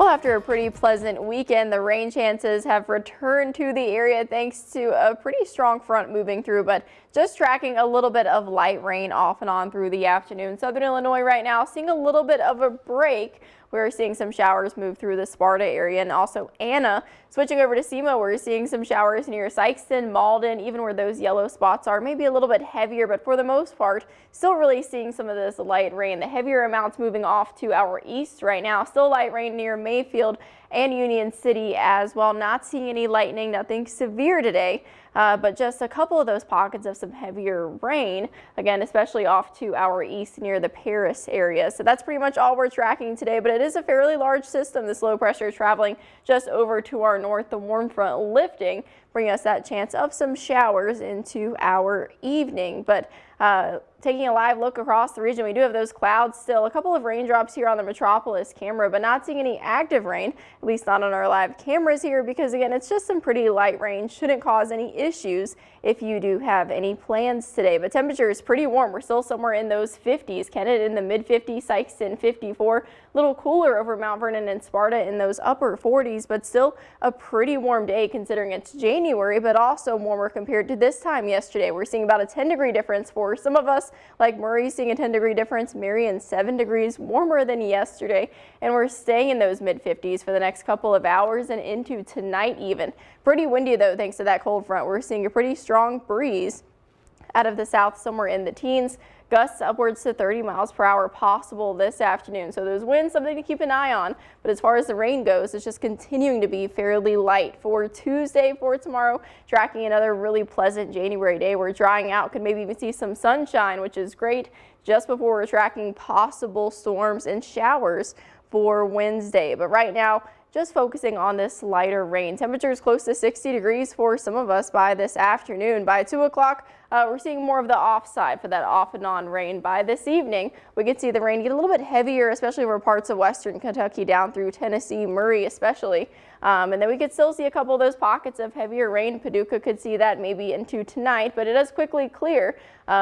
Well, after a pretty pleasant weekend, the rain chances have returned to the area thanks to a pretty strong front moving through, but just tracking a little bit of light rain off and on through the afternoon. Southern Illinois right now seeing a little bit of a break. We're seeing some showers move through the Sparta area and also Anna. Switching over to SEMA, we're seeing some showers near Sykeston, Malden, even where those yellow spots are, maybe a little bit heavier, but for the most part, still really seeing some of this light rain. The heavier amounts moving off to our east right now. Still light rain near Mayfield and Union City as well. Not seeing any lightning, nothing severe today. But just a couple of those pockets of some heavier rain, again, especially off to our east near the Paris area. So that's pretty much all we're tracking today, but it is a fairly large system. This low pressure traveling just over to our north, the warm front lifting, bringing us that chance of some showers into our evening. But taking a live look across the region, we do have those clouds still. A couple of raindrops here on the Metropolis camera, but not seeing any active rain, at least not on our live cameras here, because again, it's just some pretty light rain. Shouldn't cause any issues if you do have any plans today. But temperature is pretty warm. We're still somewhere in those 50s. Kennett in the mid 50s, Sykeston 54. A little cooler over Mount Vernon and Sparta in those upper 40s, but still a pretty warm day considering it's January, but also warmer compared to this time yesterday. We're seeing about a 10-degree difference for some of us, like Murray seeing a 10-degree difference, Marion 7 degrees warmer than yesterday, and we're staying in those mid 50s for the next couple of hours and into tonight even. Pretty windy though, thanks to that cold front. We're seeing a pretty strong breeze out of the south, somewhere in the teens. Gusts upwards to 30 miles per hour possible this afternoon. So those winds, something to keep an eye on. But as far as the rain goes, it's just continuing to be fairly light for Tuesday. For tomorrow, tracking another really pleasant January day. We're drying out, could maybe even see some sunshine, which is great. Just before we're tracking possible storms and showers for Wednesday. But right now, just focusing on this lighter rain. Temperatures close to 60 degrees for some of us by this afternoon. By 2 o'clock, we're seeing more of the offside for that off and on rain. By this evening, we could see the rain get a little bit heavier, especially over parts of western Kentucky down through Tennessee, Murray especially. And then we could still see a couple of those pockets of heavier rain. Paducah could see that maybe into tonight, but it does quickly clear,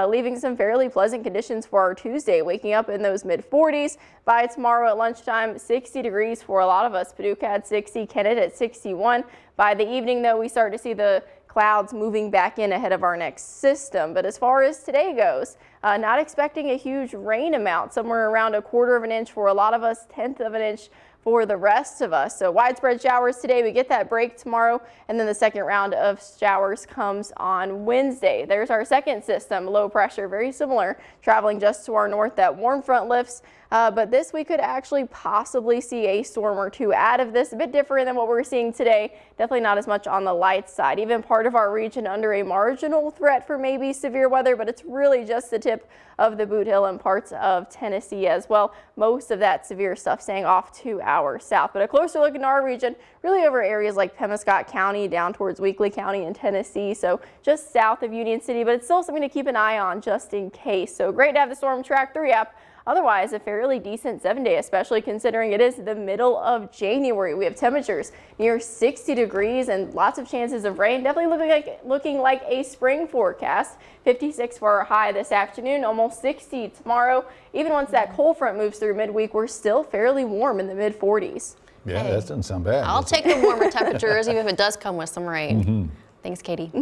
leaving some fairly pleasant conditions for our Tuesday, waking up in those mid 40s. By tomorrow at lunchtime, 60 degrees for a lot of us. Paducah at 60, Kennett at 61. By the evening, though, we start to see the clouds moving back in ahead of our next system. But as far as today goes, not expecting a huge rain amount, somewhere around 1/4 of an inch for a lot of us, 1/10 of an inch for the rest of us. So widespread showers today. We get that break tomorrow, and then the second round of showers comes on Wednesday. There's our second system, low pressure, very similar, traveling just to our north. That warm front lifts, but this we could actually possibly see a storm or two out of this. A bit different than what we're seeing today. Definitely not as much on the light side. Even part of our region under a marginal threat for maybe severe weather, but it's really just the tip of the Boot Hill and parts of Tennessee as well. Most of that severe stuff staying off to our south. But a closer look in our region, really over areas like Pemiscot County down towards Weakley County in Tennessee. So just south of Union City, but it's still something to keep an eye on just in case. So great to have the Storm Track 3 app. Otherwise, a fairly decent 7-day, especially considering it is the middle of January. We have temperatures near 60 degrees and lots of chances of rain. Definitely looking like a spring forecast. 56 for our high this afternoon, almost 60 tomorrow. Even once that cold front moves through midweek, we're still fairly warm in the mid 40s. Yeah, hey, that doesn't sound bad. I'll take the warmer temperatures, even if it does come with some rain. Thanks, Katie.